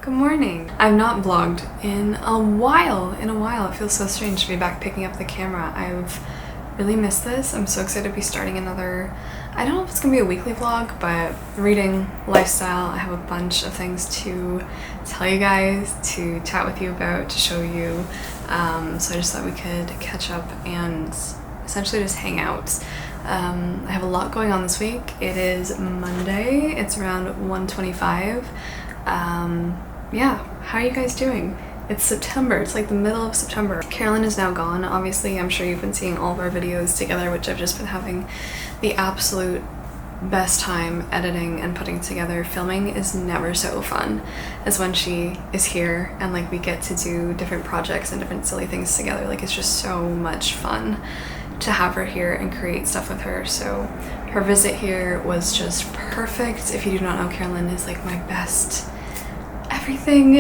Good morning. I've not vlogged in a while. It feels so strange to be back picking up the camera. I've really missed this. I'm so excited to be starting another, I don't know if it's gonna be a weekly vlog, but reading, lifestyle. I have a bunch of things to tell you guys, to chat with you about, to show you. So I just thought we could catch up and essentially just hang out. I have a lot going on this week. It is Monday. It's around 1:25. Yeah, how are you guys doing? It's September. It's like the middle of September. Carolyn is now gone. Obviously, I'm sure you've been seeing all of our videos together, which I've just been having the absolute best time editing and putting together. Filming is never so fun as when she is here and like we get to do different projects and different silly things together. Like it's just so much fun to have her here and create stuff with her. So her visit here was just perfect. If you do not know, Carolyn is like my best everything.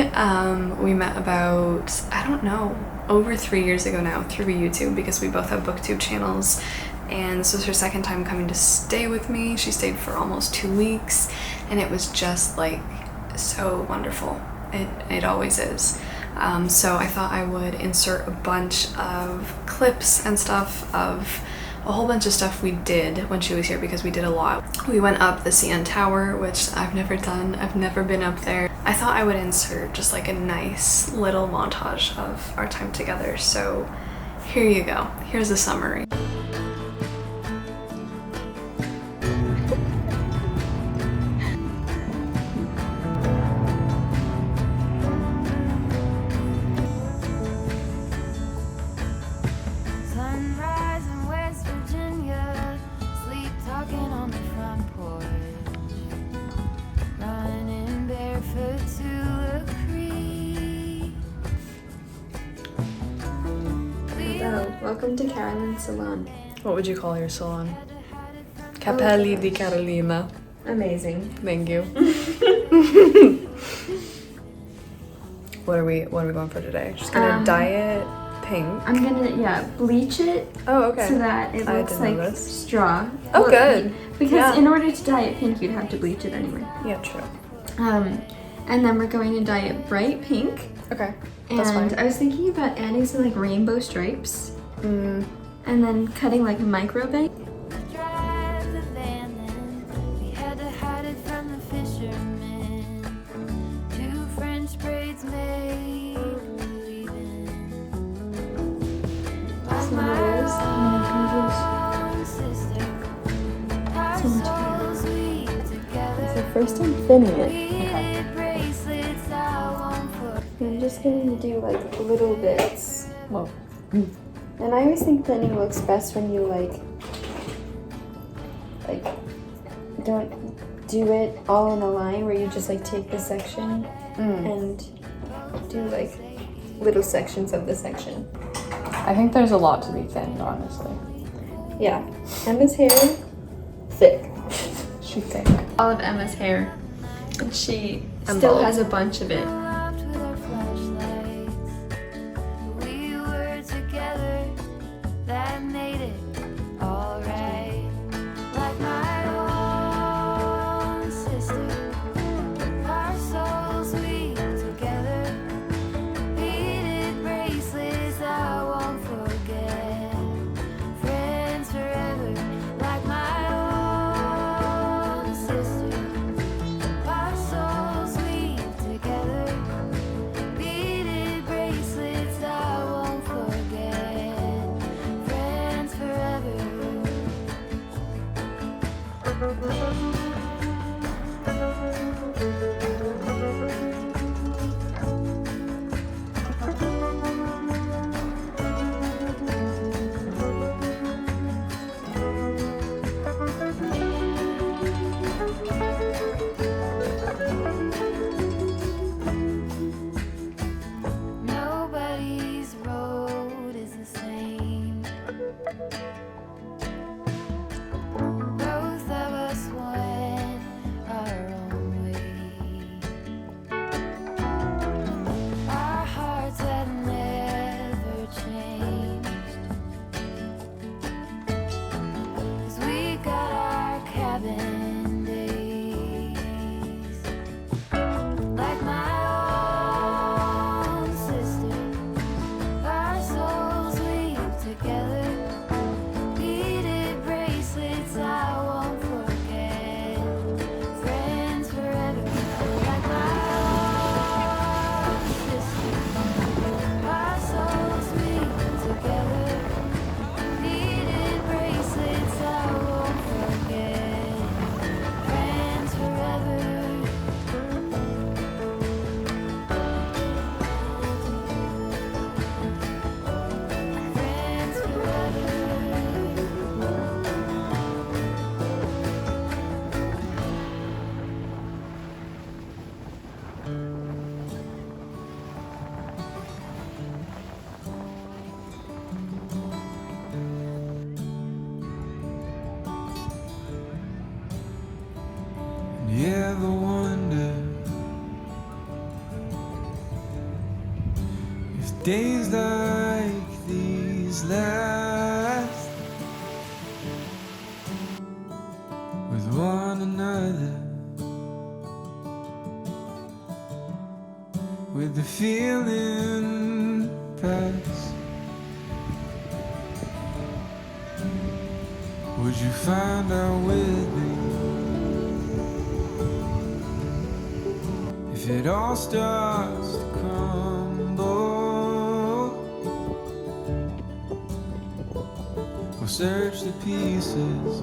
We met about, I don't know, over 3 years ago now through YouTube because we both have booktube channels, and this was her second time coming to stay with me. She stayed for almost 2 weeks and it was just like so wonderful. It always is. So I thought I would insert a bunch of clips and stuff of a whole bunch of stuff we did when she was here because we did a lot. We went up the CN Tower, which I've never done. I've never been up there. I thought I would insert just like a nice little montage of our time together. So here you go. Here's a summary. Welcome to Carolyn's salon. What would you call your salon? Capelli di Carolina. Amazing. Thank you. What are we going for today? Just gonna dye it pink. I'm gonna bleach it. Oh, okay. So that it looks like straw. Oh, well, good. Because in order to dye it pink, you'd have to bleach it anyway. Yeah, true. And then we're going to dye it bright pink. Okay, that's fine. And I was thinking about adding some like rainbow stripes. And then cutting like a micro bang. First I'm thinning it. Okay. I'm just going to do like little bits. Whoa. And I always think thinning looks best when you like don't do it all in a line, where you just like take the section and do like little sections of the section. I think there's a lot to be thinned, honestly. Yeah. Emma's hair, thick. She's thick. All of Emma's hair. And she I'm still bald. has a bunch of it. days like these last with one another, with the feeling pass. Would you find out with me if it all starts to crumble? We'll search the pieces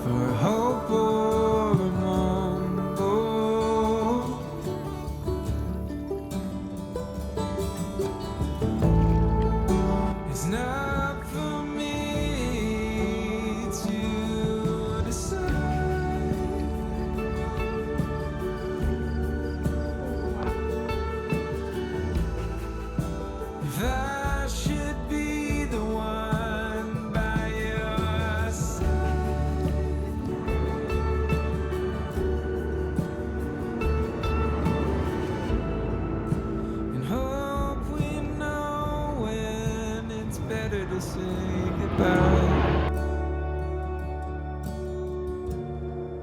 for a hope or a mumble. It's not for me to decide if I should be the one by your side. And hope we know when it's better to say goodbye.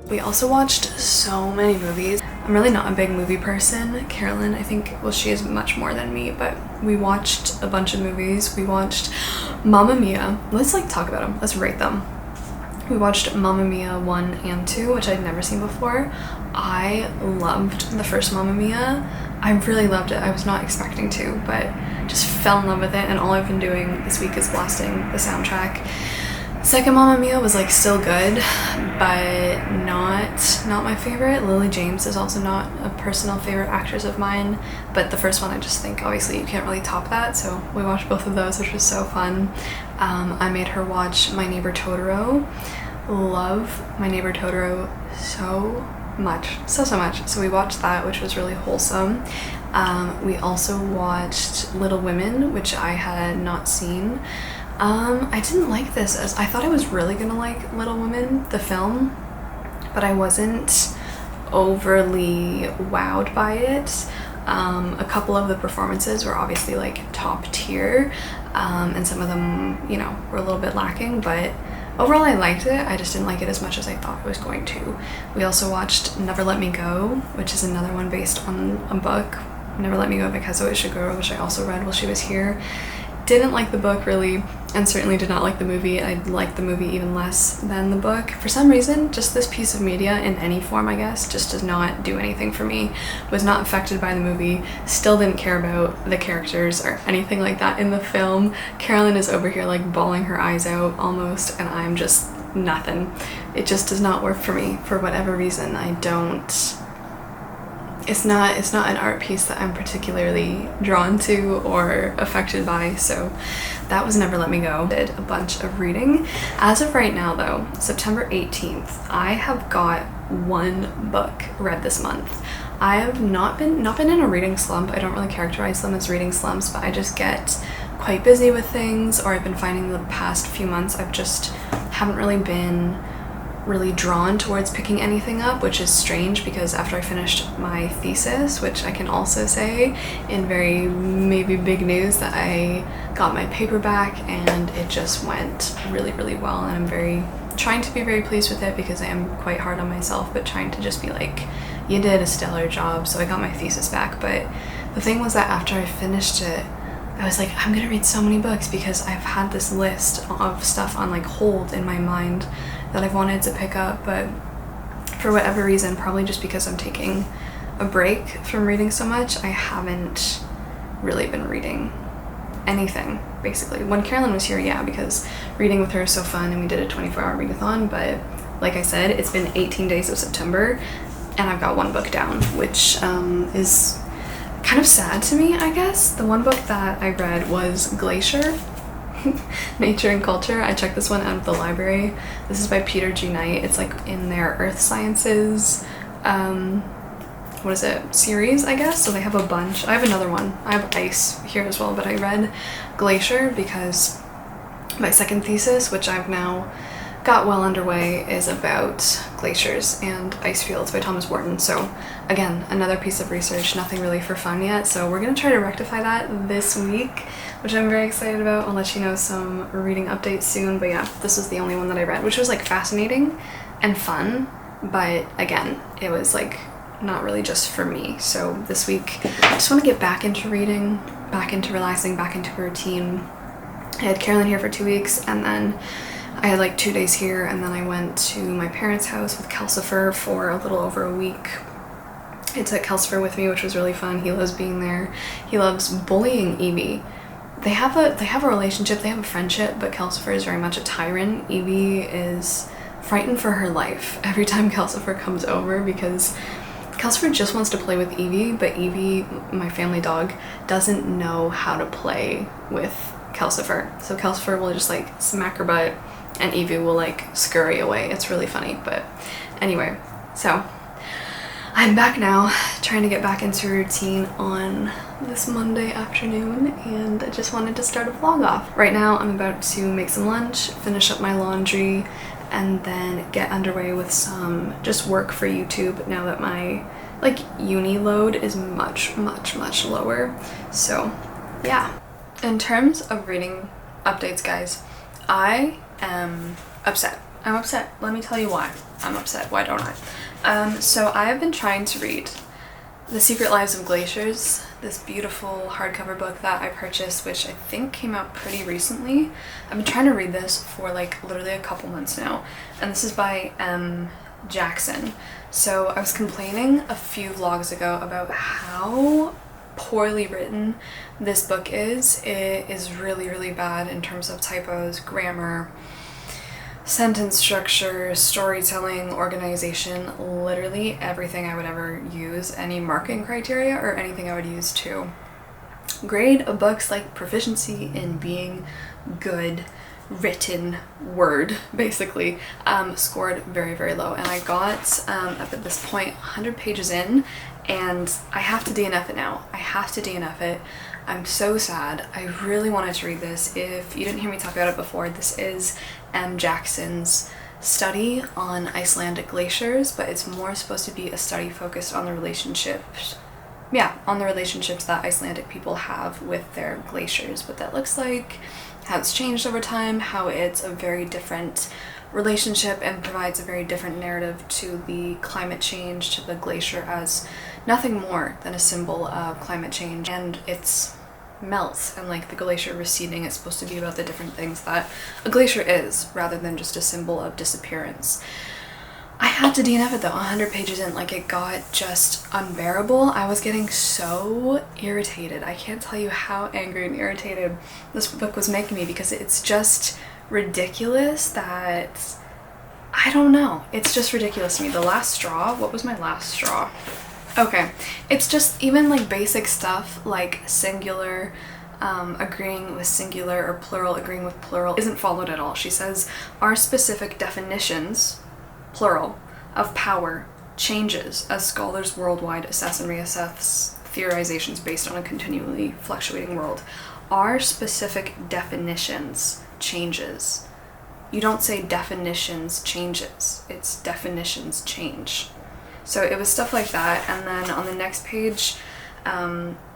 We also watched so many movies. I'm really not a big movie person. Carolyn, I think, well, she is much more than me, but we watched a bunch of movies. We watched Mamma Mia. Let's talk about them. Let's rate them. We watched Mamma Mia 1 and 2, which I'd never seen before. I loved the first Mamma Mia. I really loved it. I was not expecting to, but just fell in love with it, and all I've been doing this week is blasting the soundtrack. Second Mamma Mia was still good, but not my favorite. Lily James is also not a personal favorite actress of mine, but the first one I just think obviously you can't really top that, so we watched both of those, which was so fun. I made her watch My Neighbor Totoro. Love My Neighbor Totoro so much, so much. So we watched that, which was really wholesome. We also watched Little Women, which I had not seen. I didn't like this, as I thought I was really gonna like Little Women, the film, but I wasn't overly wowed by it. A couple of the performances were obviously top tier, and some of them, were a little bit lacking, but overall I liked it. I just didn't like it as much as I thought I was going to. We also watched Never Let Me Go, which is another one based on a book, Never Let Me Go by Kazuo Ishiguro, which I also read while she was here. Didn't like the book really, and certainly did not like the movie. I liked the movie even less than the book. For some reason, just this piece of media in any form, I guess, just does not do anything for me. Was not affected by the movie, still didn't care about the characters or anything like that in the film. Carolyn is over here bawling her eyes out almost, and I'm just nothing. It just does not work for me for whatever reason. It's not an art piece that I'm particularly drawn to or affected by, so that was Never Let Me Go. Did a bunch of reading. As of right now though, September 18th, I have got one book read this month. I have not been in a reading slump. I don't really characterize them as reading slumps, but I just get quite busy with things, or I've been finding the past few months I've just haven't really been drawn towards picking anything up, which is strange because after I finished my thesis, which I can also say in very maybe big news that I got my paper back and it just went really well, and I'm trying to be very pleased with it because I am quite hard on myself, but trying to just be you did a stellar job. So I got my thesis back, but the thing was that after I finished it, I was I'm gonna read so many books because I've had this list of stuff on hold in my mind that I've wanted to pick up, but for whatever reason, probably just because I'm taking a break from reading so much, I haven't really been reading anything, basically. When Carolyn was here, yeah, because reading with her is so fun and we did a 24-hour readathon, but like I said, it's been 18 days of September and I've got one book down, which is kind of sad to me, I guess. The one book that I read was Glacier, Nature and Culture. I checked this one out of the library. This is by Peter G. Knight. It's in their Earth Sciences series, I guess. So they have a bunch. I have another one. I have Ice here as well, but I read Glacier because my second thesis, which I've now got well underway is about glaciers and ice fields by Thomas Wharton. So again, another piece of research, nothing really for fun yet. So we're gonna try to rectify that this week, which I'm very excited about. I'll let you know some reading updates soon. But yeah, this was the only one that I read, which was like fascinating and fun. But again, it was like not really just for me. So this week, I just want to get back into reading, back into relaxing, back into a routine. I had Carolyn here for 2 weeks, and then I had like 2 days here, and then I went to my parents' house with Calcifer for a little over a week. I took Calcifer with me, which was really fun. He loves being there. He loves bullying Evie. They have a relationship, they have a friendship, but Calcifer is very much a tyrant. Evie is frightened for her life every time Calcifer comes over, because Calcifer just wants to play with Evie, but Evie, my family dog, doesn't know how to play with Calcifer. So Calcifer will just like smack her butt and Evie will like scurry away. It's really funny. But anyway, so I'm back now, trying to get back into routine on this Monday afternoon, and I just wanted to start a vlog off. Right now I'm about to make some lunch, finish up my laundry, and then get underway with some just work for YouTube now that my like uni load is much lower. So yeah. In terms of reading updates, guys, I am upset. I'm upset. Let me tell you why I'm upset. Why don't I? So I have been trying to read The Secret Lives of Glaciers, this beautiful hardcover book that I purchased, which I think came out pretty recently. I've been trying to read this for like literally a couple months now, and this is by Jackson. So I was complaining a few vlogs ago about how poorly written this book is. It is really bad in terms of typos, grammar, sentence structure, storytelling, organization, literally everything I would ever use, any marking criteria or anything I would use to grade a book's like proficiency in being good written word, basically, scored very low. And I got up at this point 100 pages in, and I have to DNF it now. I have to DNF it. I'm so sad. I really wanted to read this. If you didn't hear me talk about it before, this is M. Jackson's study on Icelandic glaciers, but it's more supposed to be a study focused on the relationships, on the relationships that Icelandic people have with their glaciers, what that looks like, how it's changed over time, how it's a very different relationship and provides a very different narrative to the climate change, to the glacier as nothing more than a symbol of climate change, and it's melts and like the glacier receding. It's supposed to be about the different things that a glacier is, rather than just a symbol of disappearance. I had to DNF it though, 100 pages in, like it got just unbearable. I was getting so irritated. I can't tell you how angry and irritated this book was making me, because it's just ridiculous that, I don't know, it's just ridiculous to me. The last straw, what was my last straw? Okay, it's just even like basic stuff like singular agreeing with singular or plural agreeing with plural isn't followed at all. She says our specific definitions, plural, of power changes as scholars worldwide assess and reassess theorizations based on a continually fluctuating world. Our specific definitions changes. You don't say definitions changes, it's definitions change. So it was stuff like that, and then on the next page,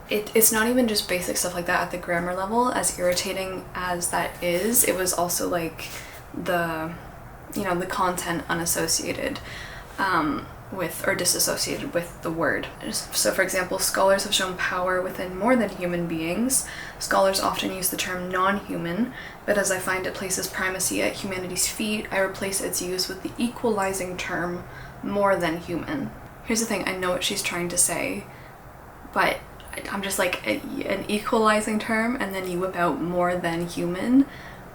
it's not even just basic stuff like that at the grammar level, as irritating as that is. It was also like the content unassociated with or disassociated with the word. So for example, scholars have shown power within more than human beings. Scholars often use the term non-human, but as I find it places primacy at humanity's feet, I replace its use with the equalizing term more than human. Here's the thing, I know what she's trying to say, but I'm just like, an equalizing term, and then you whip out more than human.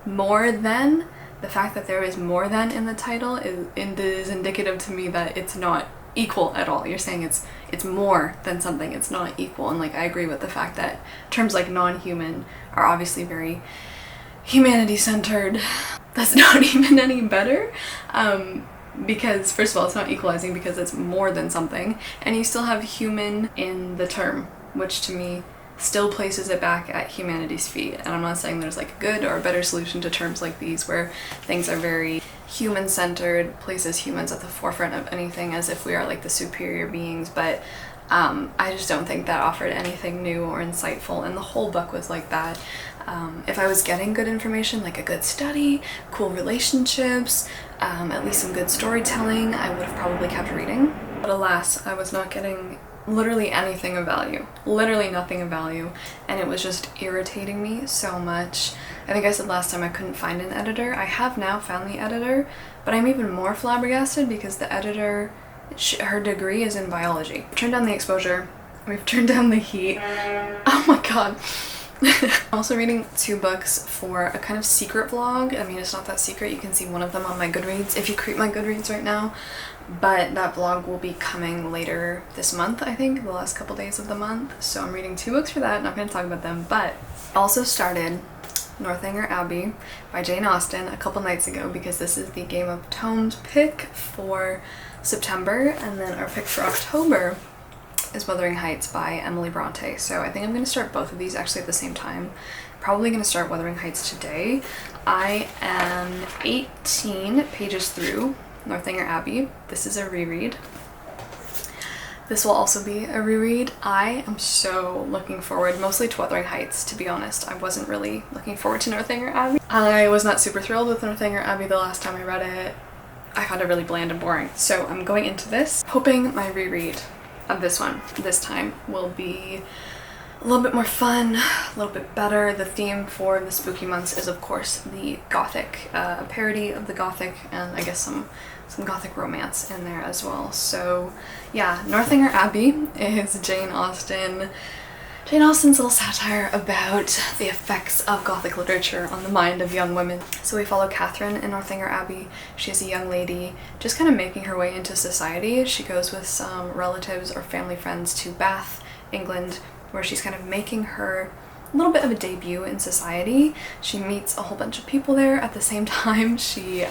More than, the fact that there is more than in the title is indicative to me that it's not equal at all. You're saying it's more than something, it's not equal. And like, I agree with the fact that terms like non-human are obviously very humanity-centered. That's not even any better. Because first of all, it's not equalizing because it's more than something, and you still have human in the term, which to me still places it back at humanity's feet. And I'm not saying there's like a good or a better solution to terms like these where things are very human-centered, places humans at the forefront of anything as if we are like the superior beings, but I just don't think that offered anything new or insightful, and the whole book was like that. If I was getting good information, like a good study, cool relationships, at least some good storytelling, I would have probably kept reading. But alas, I was not getting literally anything of value, literally nothing of value, and it was just irritating me so much. I think I said last time I couldn't find an editor. I have now found the editor, but I'm even more flabbergasted because the editor, her degree is in biology. Turned down the exposure, we've turned down the heat. Oh my god. I'm also reading 2 books for a kind of secret vlog. I mean, it's not that secret. You can see one of them on my Goodreads if you create my Goodreads right now. But that vlog will be coming later this month, I think, the last couple days of the month. So I'm reading 2 books for that. Not going to talk about them, but also started Northanger Abbey by Jane Austen a couple nights ago because this is the Game of Thrones pick for September, and then our pick for October is Wuthering Heights by Emily Bronte. So I think I'm going to start both of these actually at the same time. Probably going to start Wuthering Heights today. I am 18 pages through Northanger Abbey. This is a reread. This will also be a reread. I am so looking forward mostly to Wuthering Heights, to be honest. I wasn't really looking forward to Northanger Abbey. I was not super thrilled with Northanger Abbey the last time I read it. I found it really bland and boring. So I'm going into this hoping my reread of this one this time will be a little bit more fun, a little bit better. The theme for the spooky months is of course the Gothic, a parody of the Gothic, and I guess some Gothic romance in there as well. So yeah, Northanger Abbey is Jane Austen's little satire about the effects of Gothic literature on the mind of young women. So we follow Catherine in Northanger Abbey. She's a young lady just kind of making her way into society. She goes with some relatives or family friends to Bath, England, where she's kind of making her a little bit of a debut in society. She meets a whole bunch of people there. At the same time, she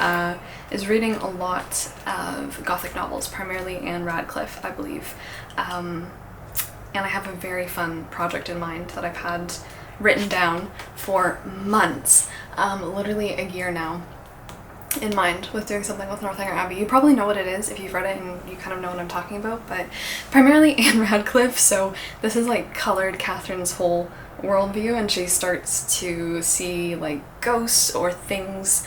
is reading a lot of Gothic novels, primarily Anne Radcliffe, I believe. And I have a very fun project in mind that I've had written down for months, literally a year now, in mind with doing something with Northanger Abbey. You probably know what it is if you've read it and you kind of know what I'm talking about, but primarily Anne Radcliffe. So this is like colored Catherine's whole worldview, and she starts to see like ghosts or things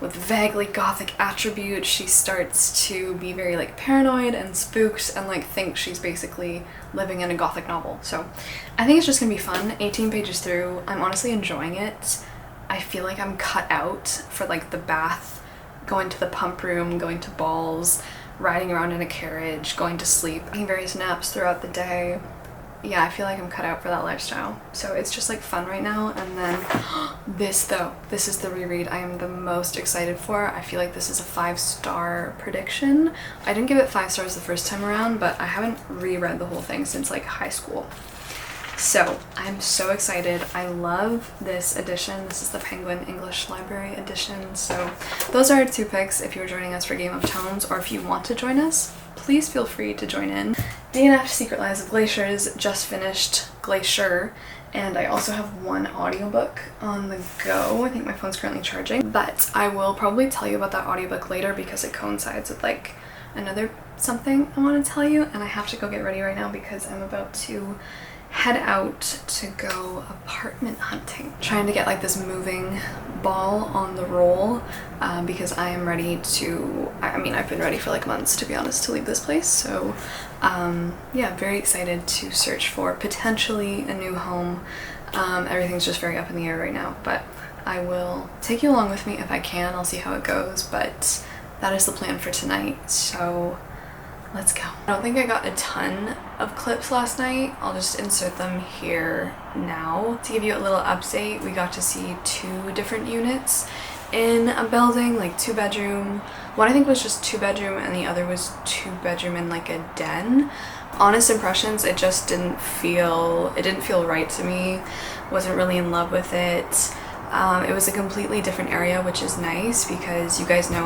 with vaguely Gothic attributes. She starts to be very like paranoid and spooked and like think she's basically living in a Gothic novel. So I think it's just gonna be fun. 18 pages through, I'm honestly enjoying it. I feel like I'm cut out for like the Bath, going to the pump room, going to balls, riding around in a carriage, going to sleep, taking various naps throughout the day. Yeah, I feel like I'm cut out for that lifestyle. So it's just like fun right now. And then this is the reread I am the most excited for. I feel like this is a 5-star prediction. I didn't give it 5 stars the first time around, but I haven't reread the whole thing since like high school. So I'm so excited. I love this edition. This is the Penguin English Library edition. So those are our 2 picks if you're joining us for Game of Thrones, or if you want to join us, please feel free to join in. DNF Secret Lives of Glaciers just finished Glacier, and I also have 1 audiobook on the go. I think my phone's currently charging, but I will probably tell you about that audiobook later because it coincides with like another something I want to tell you, and I have to go get ready right now because I'm about to head out to go apartment hunting. Trying to get like this moving ball on the roll because I am ready to, I mean I've been ready for like months to be honest to leave this place. So yeah, very excited to search for potentially a new home. Everything's just very up in the air right now, but I will take you along with me if I can. I'll see how it goes, but that is the plan for tonight. So let's go. I don't think I got a ton of clips last night. I'll just insert them here now. To give you a little update, we got to see 2 different units in a building, like 2-bedroom. One I think was just 2-bedroom and the other was 2-bedroom in like a den. Honest impressions, it just didn't feel right to me. Wasn't really in love with it. It was a completely different area, which is nice because you guys know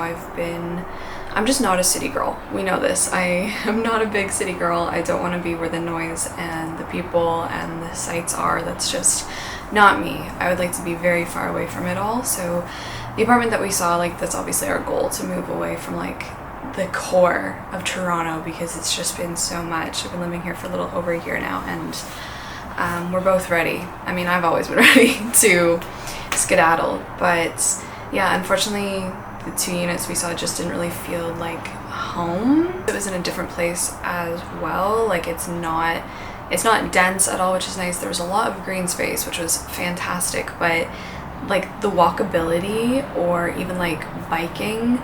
I'm just not a city girl. We know this. I am not a big city girl. I don't want to be where the noise and the people and the sights are. That's just not me. I would like to be very far away from it all. So the apartment that we saw, like, that's obviously our goal, to move away from like the core of Toronto, because it's just been so much. I've been living here for a little over a year now, and we're both ready. I mean, I've always been ready to skedaddle, but yeah, unfortunately the 2 units we saw just didn't really feel like home. It was in a different place as well. Like, it's not dense at all, which is nice. There was a lot of green space, which was fantastic, but like the walkability or even like biking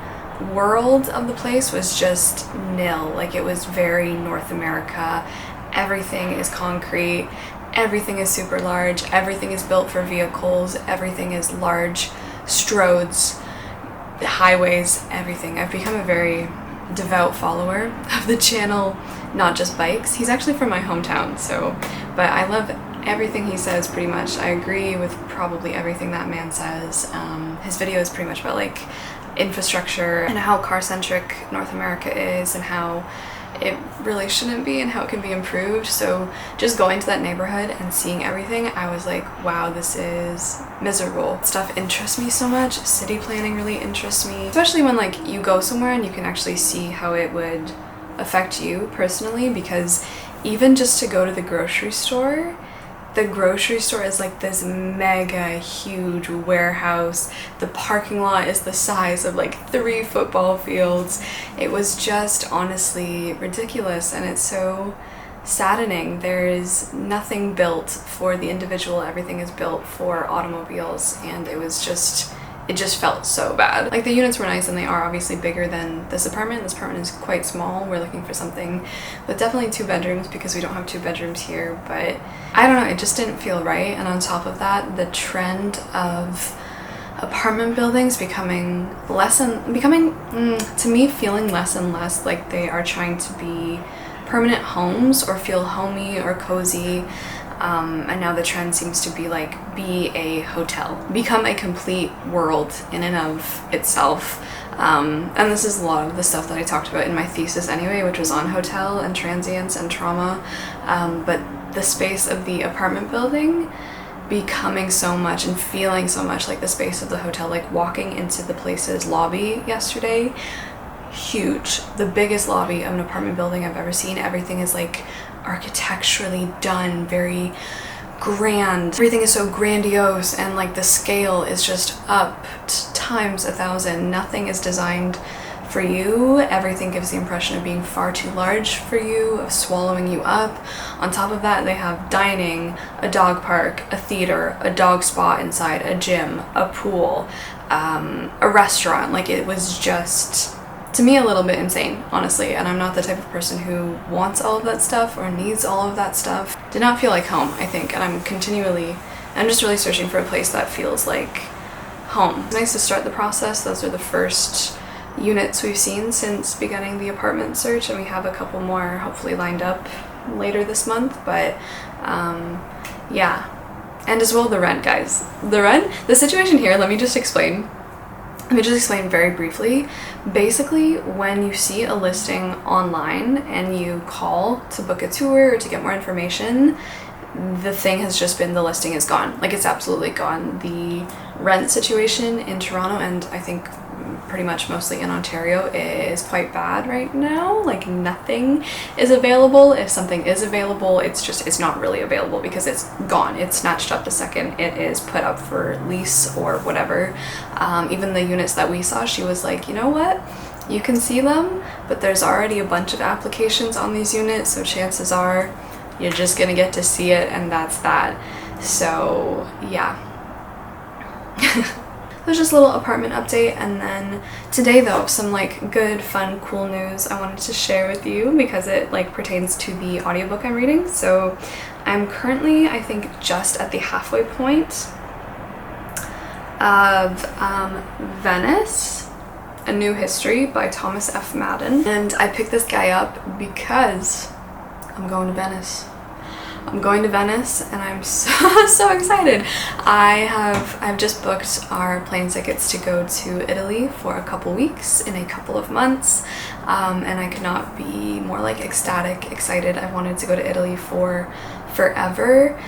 world of the place was just nil. Like, it was very North America. Everything is concrete, everything is super large, everything is built for vehicles, everything is large stroads, highways, everything. I've become a very devout follower of the channel, not just bikes. He's actually from my hometown, so, but I love everything he says pretty much. I agree with probably everything that man says. His video is pretty much about like infrastructure and how car-centric North America is and how it really shouldn't be and how it can be improved. So just going to that neighborhood and seeing everything, I was like, wow, this is miserable. Stuff interests me so much. City planning really interests me, especially when like you go somewhere and you can actually see how it would affect you personally, because even just to go to the grocery store is like this mega huge warehouse. The parking lot is the size of like 3 football fields. It was just honestly ridiculous, and it's so saddening. There is nothing built for the individual. Everything is built for automobiles, and it just felt so bad. Like, the units were nice, and they are obviously bigger than this apartment. This apartment is quite small. We're looking for something with definitely 2 bedrooms because we don't have 2 bedrooms here, but I don't know, it just didn't feel right. And on top of that, the trend of apartment buildings becoming to me, feeling less and less like they are trying to be permanent homes or feel homey or cozy. And now the trend seems to be like, be a hotel, become a complete world in and of itself. And this is a lot of the stuff that I talked about in my thesis anyway, which was on hotel and transience and trauma. But the space of the apartment building becoming so much and feeling so much like the space of the hotel. Like, walking into the place's lobby yesterday, huge, the biggest lobby of an apartment building I've ever seen. Everything is like architecturally done, very grand. Everything is so grandiose, and like the scale is just up times 1,000. Nothing is designed for you. Everything gives the impression of being far too large for you, of swallowing you up. On top of that, they have dining, a dog park, a theater, a dog spa inside, a gym, a pool, a restaurant. Like, it was just, to me, a little bit insane, honestly, and I'm not the type of person who wants all of that stuff or needs all of that stuff. Did not feel like home, I think, and I'm just really searching for a place that feels like home. It's nice to start the process. Those are the first units we've seen since beginning the apartment search, and we have a couple more hopefully lined up later this month, but yeah. And as well, the rent, guys. The situation here, let me just explain very briefly. Basically, when you see a listing online and you call to book a tour or to get more information, the thing has just been, the listing is gone. Like, it's absolutely gone. The rent situation in Toronto, and I think pretty much mostly in Ontario, is quite bad right now. Like, nothing is available. If something is available, it's not really available because it's gone. It's snatched up the second it is put up for lease or whatever. Even the units that we saw, she was like, you know what? You can see them, but there's already a bunch of applications on these units, so chances are you're just gonna get to see it, and that's that. So yeah. It was just a little apartment update. And then today, though, some like good, fun, cool news I wanted to share with you because it like pertains to the audiobook I'm reading. So I'm currently, I think, just at the halfway point of Venice, A New History by Thomas F. Madden. And I picked this guy up because I'm going to Venice. I'm going to Venice and I'm so excited. I've just booked our plane tickets to go to Italy for a couple weeks in a couple of months, and I could not be more like ecstatic, excited. I wanted to go to Italy for forever.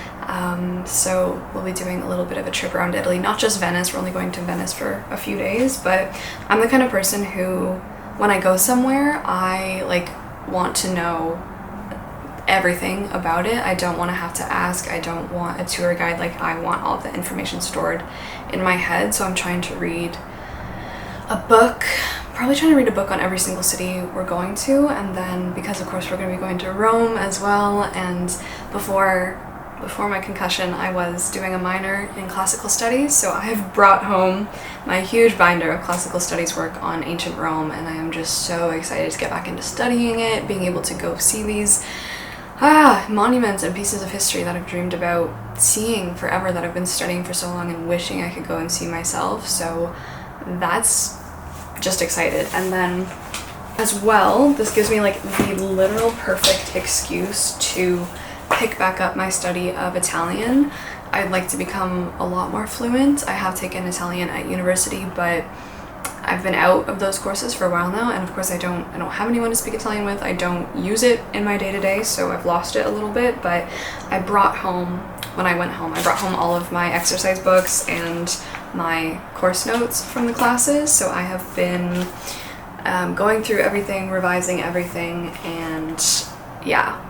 So we'll be doing a little bit of a trip around Italy, not just Venice. We're only going to Venice for a few days, but I'm the kind of person who, when I go somewhere, I like want to know everything about it. I don't want to have to ask. I don't want a tour guide. Like, I want all the information stored in my head. So I'm trying to read a book, probably trying to read a book on every single city we're going to. And then, because of course we're going to be going to Rome as well, and before my concussion I was doing a minor in classical studies, so I have brought home my huge binder of classical studies work on ancient Rome, and I am just so excited to get back into studying it, being able to go see these monuments and pieces of history that I've dreamed about seeing forever, that I've been studying for so long and wishing I could go and see myself. So that's just excited. And then as well, this gives me like the literal perfect excuse to pick back up my study of Italian. I'd like to become a lot more fluent. I have taken Italian at university, but I've been out of those courses for a while now, and of course I don't have anyone to speak Italian with. I don't use it in my day-to-day, so I've lost it a little bit. But I brought home, when I went home, I brought home all of my exercise books and my course notes from the classes, so I have been going through everything, revising everything, and yeah,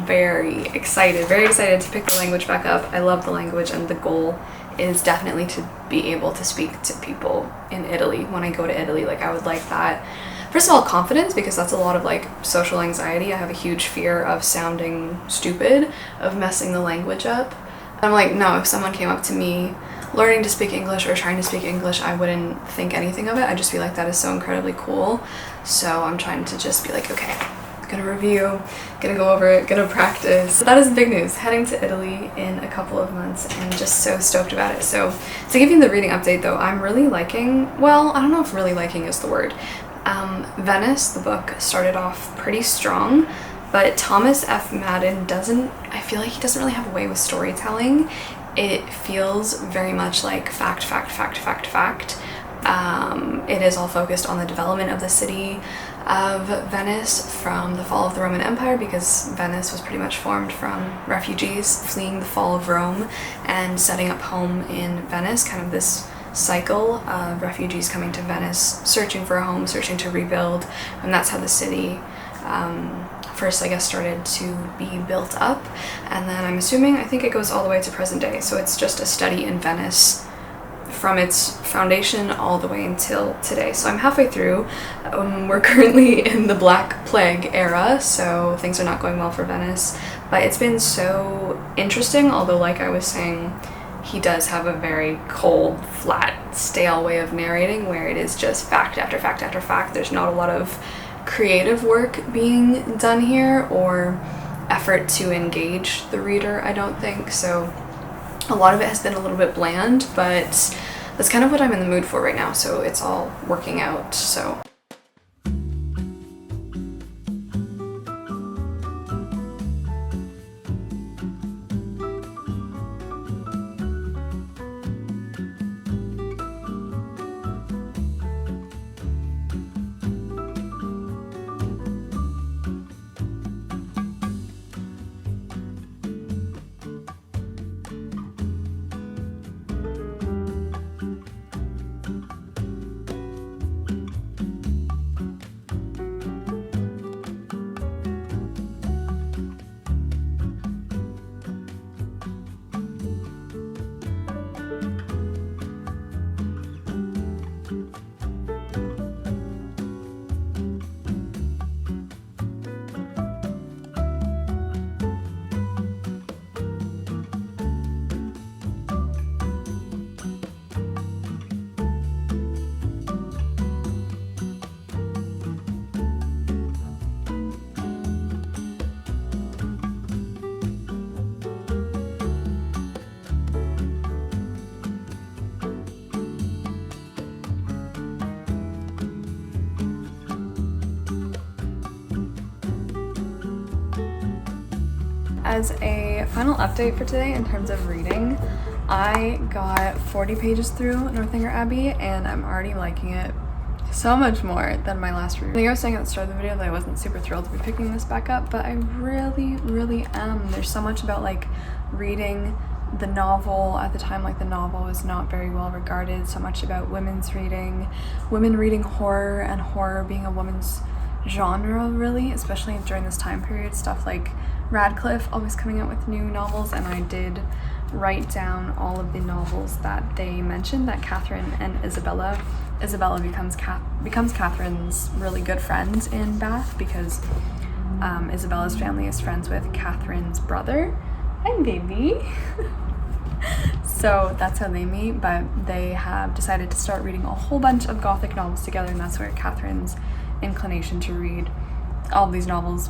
very excited to pick the language back up. I love the language, and the goal is definitely to be able to speak to people in Italy when I go to Italy. Like, I would like that, first of all, confidence, because that's a lot of like social anxiety. I have a huge fear of sounding stupid, of messing the language up. I'm like, no, if someone came up to me learning to speak English or trying to speak English, I wouldn't think anything of it. I'd just be like, that is so incredibly cool. So I'm trying to just be like, okay, gonna review, gonna go over it, gonna practice. So that is big news, heading to Italy in a couple of months, and just so stoked about it. So to give you the reading update though, I'm really liking, well, I don't know if really liking is the word. Venice, the book, started off pretty strong, but Thomas F. Madden I feel like he doesn't really have a way with storytelling. It feels very much like fact. It is all focused on the development of the city of Venice from the fall of the Roman Empire, because Venice was pretty much formed from refugees fleeing the fall of Rome and setting up home in Venice, kind of this cycle of refugees coming to Venice, searching for a home, searching to rebuild, and that's how the city first, I guess, started to be built up. And then I think it goes all the way to present day, so it's just a study in Venice from its foundation all the way until today. So I'm halfway through. We're currently in the Black Plague era, so things are not going well for Venice, but it's been so interesting, although like I was saying, he does have a very cold, flat, stale way of narrating where it is just fact after fact after fact. There's not a lot of creative work being done here or effort to engage the reader, I don't think. So a lot of it has been a little bit bland, but that's kind of what I'm in the mood for right now, so it's all working out. So as a final update for today in terms of reading, I got 40 pages through Northanger Abbey and I'm already liking it so much more than my last read. I think I was saying at the start of the video that I wasn't super thrilled to be picking this back up, but I really am. There's so much about like reading the novel at the time, like the novel was not very well regarded, so much about women reading horror, and horror being a woman's genre really, especially during this time period. Stuff like Radcliffe always coming out with new novels, and I did write down all of the novels that they mentioned that Catherine and Isabella becomes Catherine's really good friends in Bath, because Isabella's family is friends with Catherine's brother. Hi, baby. So that's how they meet, but they have decided to start reading a whole bunch of Gothic novels together, and that's where Catherine's inclination to read all these novels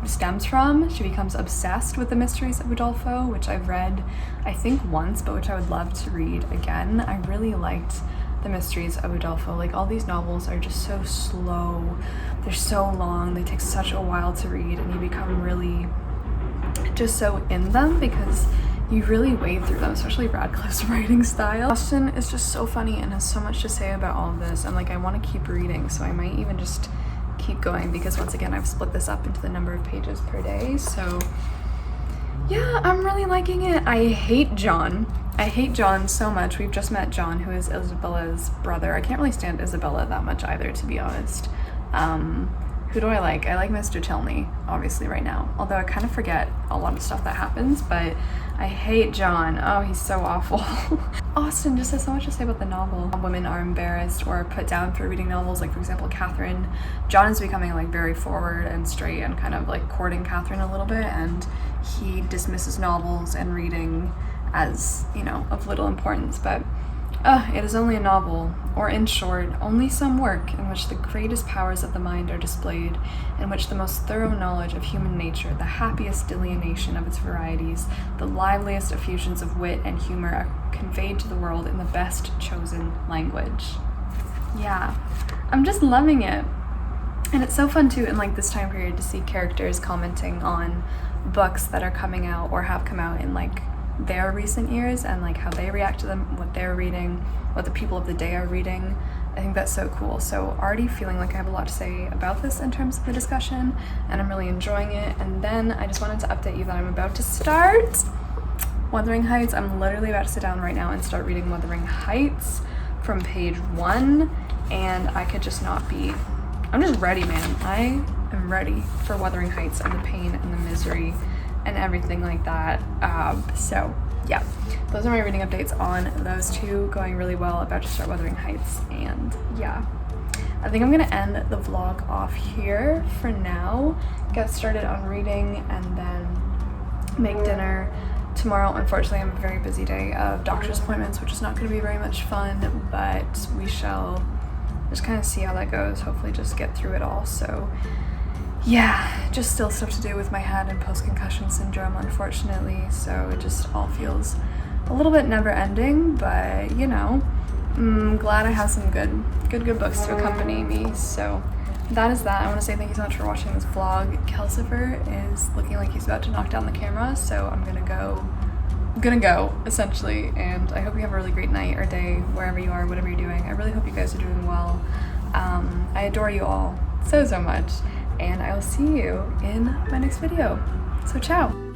stems from. She becomes obsessed with the Mysteries of Udolpho, which I've read I think once, but which I would love to read again. I really liked the Mysteries of Udolpho. Like, all these novels are just so slow, they're so long, they take such a while to read, and you become really just so in them because you really wade through them, especially Radcliffe's writing style. Austin is just so funny and has so much to say about all of this, and like I want to keep reading, so I might even just keep going, because once again I've split this up into the number of pages per day. So yeah, I'm really liking it. I hate John so much. We've just met John, who is Isabella's brother. I can't really stand Isabella that much either, to be honest. Who do I like? I like Mr. Tilney, obviously, right now. Although I kind of forget a lot of stuff that happens, but I hate John. Oh, he's so awful. Austin just has so much to say about the novel. Women are embarrassed or put down for reading novels. Like, for example, Catherine. John is becoming like very forward and straight and kind of like courting Catherine a little bit, and he dismisses novels and reading as, you know, of little importance. But it is only a novel, or in short, only some work in which the greatest powers of the mind are displayed, in which the most thorough knowledge of human nature, the happiest delineation of its varieties, the liveliest effusions of wit and humor are conveyed to the world in the best chosen language. Yeah, I'm just loving it. And it's so fun too in like this time period to see characters commenting on books that are coming out or have come out in like their recent years, and like how they react to them, what they're reading, what the people of the day are reading. I think that's so cool. So already feeling like I have a lot to say about this in terms of the discussion, and I'm really enjoying it. And then I just wanted to update you that I'm about to start Wuthering Heights. I'm literally about to sit down right now and start reading Wuthering Heights from page 1, and I could just not be, I'm just ready, man. I am ready for Wuthering Heights and the pain and the misery and everything like that. So yeah, those are my reading updates on those two. Going really well, about to start Wuthering Heights, and yeah, I think I'm gonna end the vlog off here for now, get started on reading, and then make dinner. Tomorrow, unfortunately, I have a very busy day of doctor's appointments, which is not going to be very much fun, but we shall just kind of see how that goes. Hopefully just get through it all. So yeah, just still stuff to do with my head and post-concussion syndrome, unfortunately, so it just all feels a little bit never-ending, but you know, I'm glad I have some good books to accompany me. So that is that. I want to say thank you so much for watching this vlog. Kelsifer is looking like he's about to knock down the camera, so I'm gonna go essentially, and I hope you have a really great night or day wherever you are, whatever you're doing. I really hope you guys are doing well. I adore you all so much, and I will see you in my next video. So ciao.